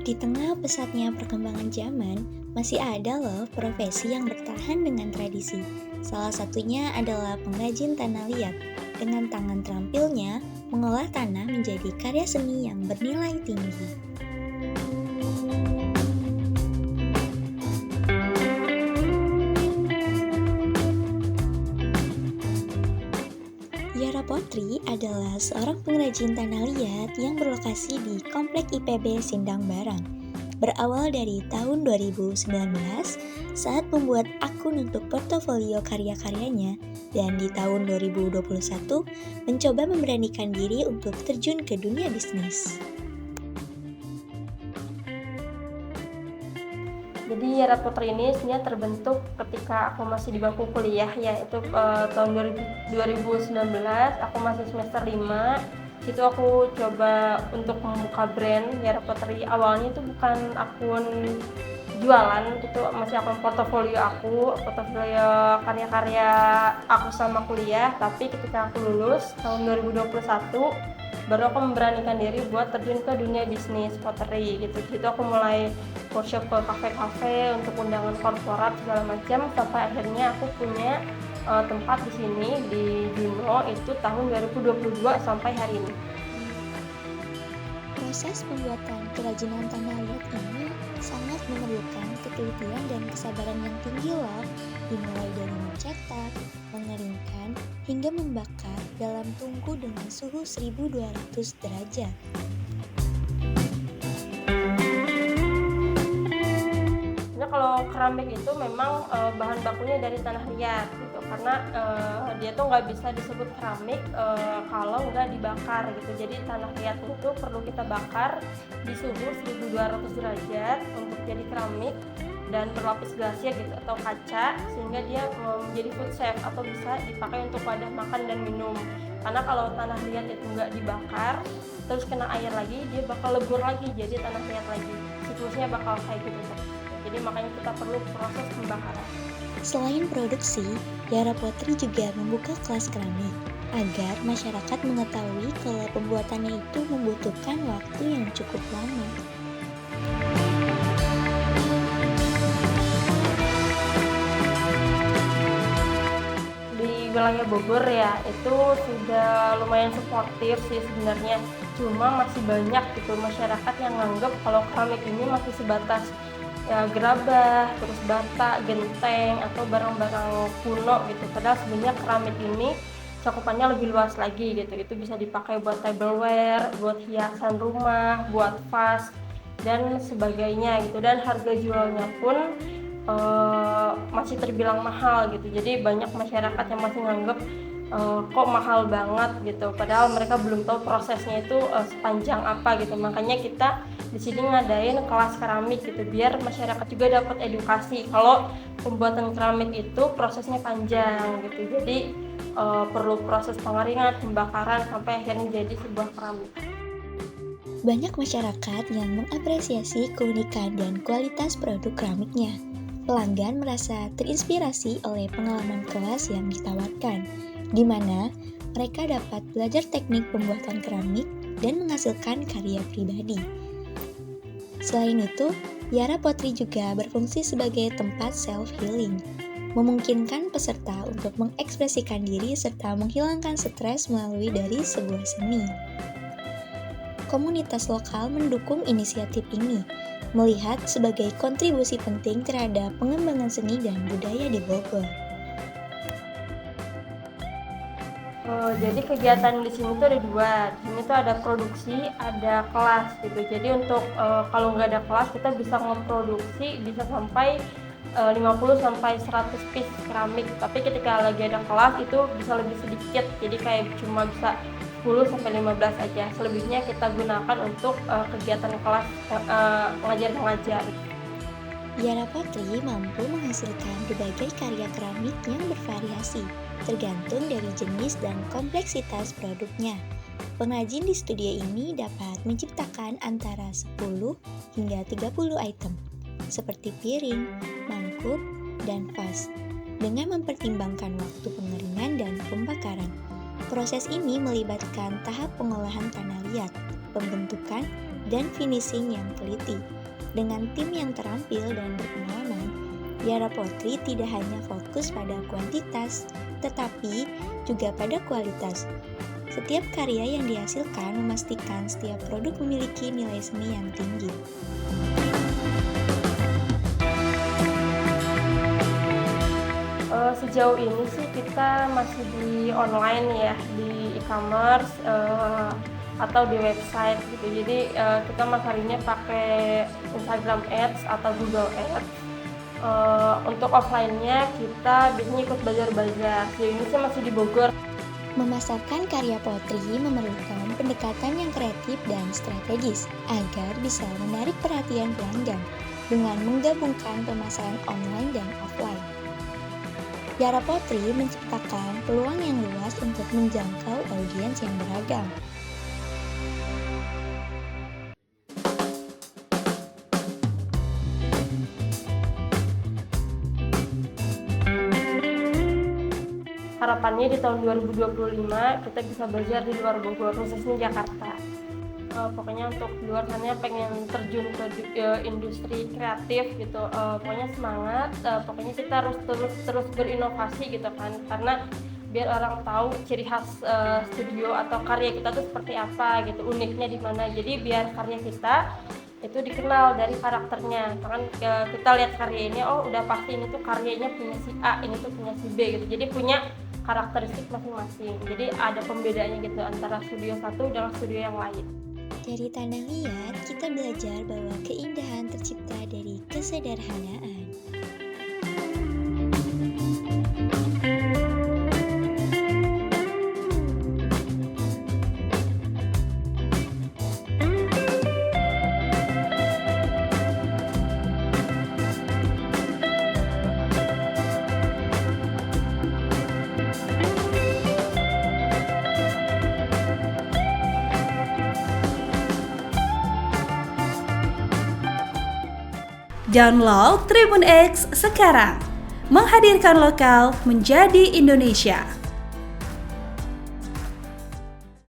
Di tengah pesatnya perkembangan zaman, masih ada loh profesi yang bertahan dengan tradisi. Salah satunya adalah pengrajin tanah liat. Dengan tangan terampilnya, mengolah tanah menjadi karya seni yang bernilai tinggi. Yara Potri adalah seorang pengrajin tanah liat yang berlokasi di Komplek IPB Sindang Barang. Berawal dari tahun 2019 saat membuat akun untuk portofolio karya-karyanya dan di tahun 2021 mencoba memberanikan diri untuk terjun ke dunia bisnis. Jadi Yara Putri ini sebenarnya terbentuk ketika aku masih di bangku kuliah, yaitu tahun 2019, aku masih semester 5. Itu aku coba untuk membuka brand Yara Putri. Awalnya itu bukan akun jualan, itu masih akun portofolio karya-karya aku sama kuliah. Tapi ketika aku lulus tahun 2021, baru aku memberanikan diri buat terjun ke dunia bisnis pottery gitu. Jadi aku mulai workshop ke kafe-kafe untuk undangan korporat segala macam, sampai akhirnya aku punya tempat di sini di Juno itu tahun 2022 sampai hari ini. Proses pembuatan kerajinan tanah liat ini sangat memerlukan ketelitian dan kesabaran yang tinggi loh, dimulai dari mencetak, mengeringkan, hingga membakar dalam tungku dengan suhu 1200 derajat. Sebenarnya kalau keramik itu memang bahan bakunya dari tanah liat gitu, karena dia tuh nggak bisa disebut keramik kalau nggak dibakar gitu. Jadi tanah liat itu perlu kita bakar di suhu 1200 derajat untuk jadi keramik dan berlapis glasir gitu atau kaca, sehingga dia menjadi food safe atau bisa dipakai untuk wadah makan dan minum. Karena kalau tanah liat itu nggak dibakar terus kena air lagi, dia bakal lebur lagi jadi tanah liat lagi, siklusnya bakal kayak gitu. Jadi makanya kita perlu proses pembakaran. Selain produksi, Yara Potri juga membuka kelas keramik agar masyarakat mengetahui kalau pembuatannya itu membutuhkan waktu yang cukup lama. Di wilayah Bogor ya, itu sudah lumayan suportif sih sebenarnya. Cuma masih banyak gitu masyarakat yang nganggep kalau keramik ini masih sebatas ya gerabah, terus bata, genteng, atau barang-barang kuno gitu. Padahal sebenarnya keramik ini cakupannya lebih luas lagi gitu. Itu bisa dipakai buat tableware, buat hiasan rumah, buat vas, dan sebagainya gitu. Dan harga jualnya pun masih terbilang mahal gitu. Jadi banyak masyarakat yang masih nganggep kok mahal banget gitu. Padahal mereka belum tahu prosesnya itu sepanjang apa gitu. Makanya kita di sini ngadain kelas keramik gitu, biar masyarakat juga dapat edukasi kalau pembuatan keramik itu prosesnya panjang gitu. Jadi perlu proses pengeringan, pembakaran sampai akhirnya jadi sebuah keramik. Banyak masyarakat yang mengapresiasi keunikan dan kualitas produk keramiknya. Pelanggan merasa terinspirasi oleh pengalaman kelas yang ditawarkan, di mana mereka dapat belajar teknik pembuatan keramik dan menghasilkan karya pribadi. Selain itu, Yara Potri juga berfungsi sebagai tempat self-healing, memungkinkan peserta untuk mengekspresikan diri serta menghilangkan stres melalui dari sebuah seni. Komunitas lokal mendukung inisiatif ini, melihat sebagai kontribusi penting terhadap pengembangan seni dan budaya di Bogor. Jadi kegiatan di sini tuh ada dua. Di sini tuh ada produksi, ada kelas gitu. Jadi untuk kalau nggak ada kelas, kita bisa memproduksi bisa sampai 50 sampai 100 piece keramik. Tapi ketika lagi ada kelas itu bisa lebih sedikit. Jadi kayak cuma bisa 10 sampai 15 aja. Selebihnya kita gunakan untuk kegiatan kelas mengajar. Yara Potri mampu menghasilkan berbagai karya keramik yang bervariasi, tergantung dari jenis dan kompleksitas produknya. Pengrajin di studio ini dapat menciptakan antara 10 hingga 30 item, seperti piring, mangkuk, dan vas, dengan mempertimbangkan waktu pengeringan dan pembakaran. Proses ini melibatkan tahap pengolahan tanah liat, pembentukan, dan finishing yang teliti, Dengan tim yang terampil dan berpengalaman, Yara Potri tidak hanya fokus pada kuantitas, tetapi juga pada kualitas. Setiap karya yang dihasilkan memastikan setiap produk memiliki nilai seni yang tinggi. Sejauh ini sih kita masih di online ya, di e-commerce atau di website gitu. Jadi kita masarnya pakai Instagram Ads atau Google Ads. Untuk offline-nya kita biasanya ikut bazar-bazar. Sejauh ini sih masih di Bogor. Memasarkan karya Potri memerlukan pendekatan yang kreatif dan strategis agar bisa menarik perhatian pelanggan dengan menggabungkan pemasaran online dan offline. Yara Potri menciptakan peluang yang luas untuk menjangkau audiens yang beragam. Harapannya di tahun 2025 kita bisa belajar di luar Bogor, khususnya Jakarta. Pokoknya untuk di luar sana pengen terjun ke industri kreatif gitu. Pokoknya semangat. Pokoknya kita harus terus berinovasi gitu kan, karena biar orang tahu ciri khas studio atau karya kita tuh seperti apa gitu, uniknya di mana. Jadi biar karya kita itu dikenal dari karakternya. Kan kita lihat karya ini, oh udah pasti ini tuh karyanya punya si A, ini tuh punya si B gitu. Jadi punya karakteristik masing-masing. Jadi ada pembedaannya gitu antara studio satu dengan studio yang lain. Dari tanah liat, kita belajar bahwa keindahan tercipta dari kesederhanaan. Download Tribun X sekarang, menghadirkan lokal menjadi Indonesia.